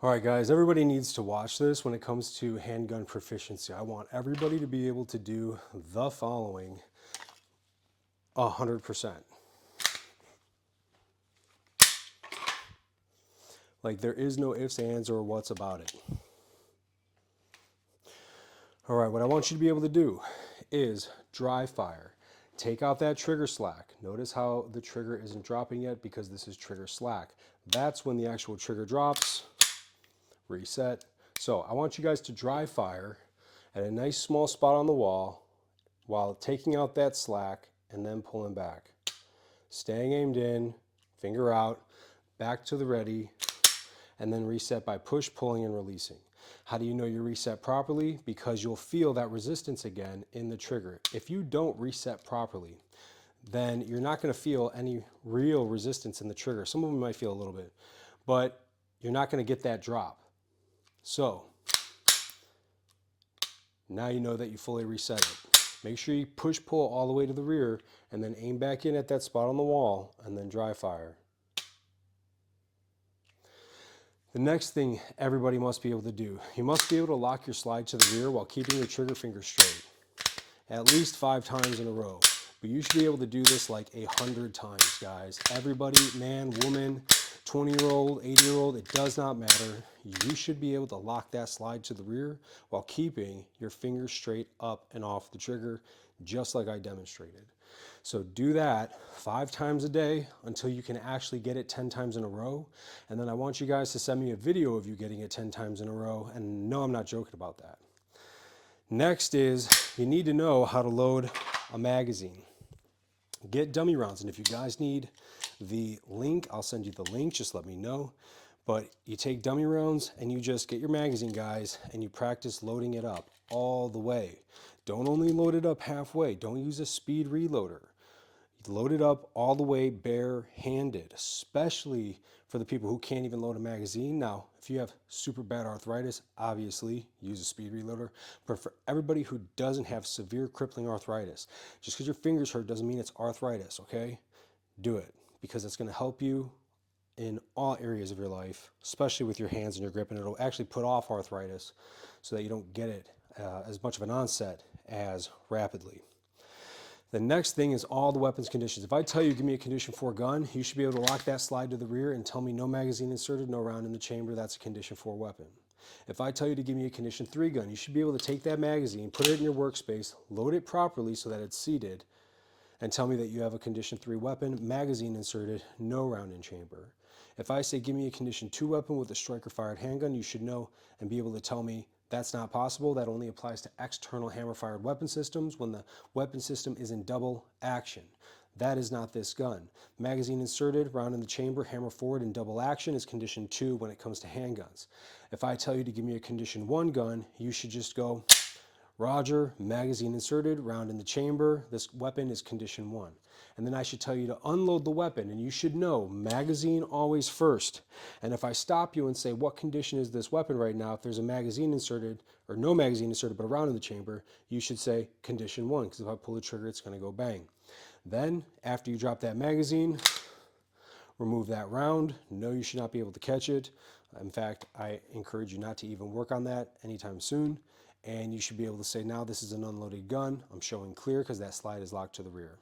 All right, guys, everybody needs to watch this when it comes to handgun proficiency. I want everybody to be able to do the following 100%. Like, there is no ifs, ands, or what's about it. All right, what I want you to be able to do is dry fire. Take out that trigger slack. Notice how the trigger isn't dropping yet because this is trigger slack. That's when the actual trigger drops. Reset. So I want you guys to dry fire at a nice small spot on the wall while taking out that slack and then pulling back. Staying aimed in, finger out, back to the ready, and then reset by push, pulling, and releasing. How do you know you're reset properly? Because you'll feel that resistance again in the trigger. If you don't reset properly, then you're not going to feel any real resistance in the trigger. Some of them might feel a little bit, but you're not going to get that drop. So now you know that you fully reset it. Make sure you push pull all the way to the rear and then aim back in at that spot on the wall and then dry fire. The next thing everybody must be able to do, you must be able to lock your slide to the rear while keeping your trigger finger straight. At least 5 times in a row. But you should be able to do this like 100 times, guys. Everybody, man, woman, 20-year-old, 80-year-old, it does not matter. You should be able to lock that slide to the rear while keeping your fingers straight up and off the trigger, just like I demonstrated. So do that 5 times a day until you can actually get it 10 times in a row. And then I want you guys to send me a video of you getting it 10 times in a row. And no, I'm not joking about that. Next is you need to know how to load a magazine. Get dummy rounds, and if you guys need the link, I'll send you the link, just let me know. But you take dummy rounds and you just get your magazine, guys, and you practice loading it up all the way. Don't only load it up halfway. Don't use a speed reloader. Load it up all the way bare-handed, especially for the people who can't even load a magazine. Now, if you have super bad arthritis, obviously use a speed reloader. But for everybody who doesn't have severe crippling arthritis, just because your fingers hurt doesn't mean it's arthritis, okay? Do it, because it's going to help you in all areas of your life, especially with your hands and your grip, and it'll actually put off arthritis so that you don't get it as much of an onset as rapidly. The next thing is all the weapons conditions. If I tell you, give me a condition 4 gun, you should be able to lock that slide to the rear and tell me no magazine inserted, no round in the chamber. That's a condition 4 weapon. If I tell you to give me a condition 3 gun, you should be able to take that magazine, put it in your workspace, load it properly so that it's seated, and tell me that you have a condition 3 weapon, magazine inserted, no round in chamber. If I say give me a condition 2 weapon with a striker fired handgun, you should know and be able to tell me that's not possible. That only applies to external hammer-fired weapon systems when the weapon system is in double action. That is not this gun. Magazine inserted, round in the chamber, hammer forward in double action is condition 2 when it comes to handguns. If I tell you to give me a condition 1 gun, you should just go, Roger, magazine inserted, round in the chamber, this weapon is condition 1. And then I should tell you to unload the weapon, and you should know, magazine always first. And if I stop you and say, what condition is this weapon right now, if there's a magazine inserted, or no magazine inserted, but a round in the chamber, you should say condition 1, because if I pull the trigger, it's going to go bang. Then, after you drop that magazine, remove that round. No, you should not be able to catch it. In fact, I encourage you not to even work on that anytime soon. And you should be able to say, now this is an unloaded gun. I'm showing clear because that slide is locked to the rear.